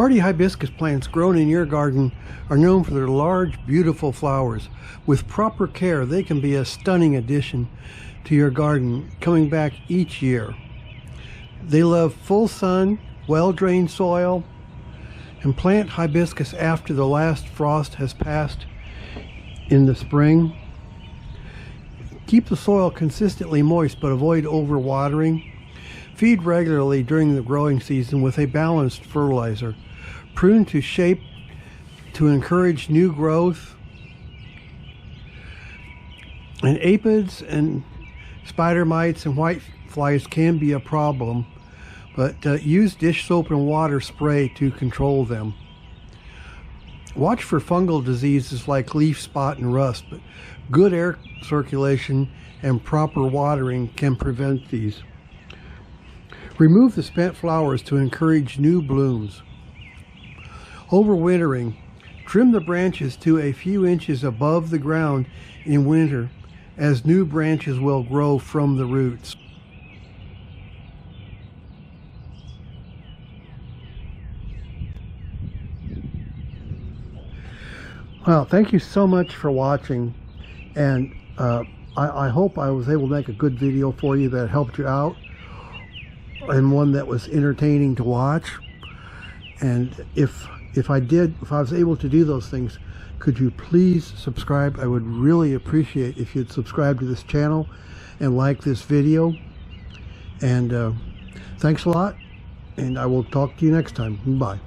Hardy hibiscus plants grown in your garden are known for their large, beautiful flowers. With proper care, they can be a stunning addition to your garden, coming back each year. They love full sun, well-drained soil, and plant hibiscus after the last frost has passed in the spring. Keep the soil consistently moist, but avoid overwatering. Feed regularly during the growing season with a balanced fertilizer. Prune to shape to encourage new growth. And aphids and spider mites and white flies can be a problem, but use dish soap and water spray to control them. Watch for fungal diseases like leaf spot and rust, but good air circulation and proper watering can prevent these. Remove the spent flowers to encourage new blooms. Overwintering. Trim the branches to a few inches above the ground in winter, as new branches will grow from the roots. Well, thank you so much for watching, and I hope I was able to make a good video for you that helped you out, and one that was entertaining to watch. And if I was able to do those things, could you please subscribe? I would really appreciate if you'd subscribe to this channel and like this video. And thanks a lot, and I will talk to you next time. Bye.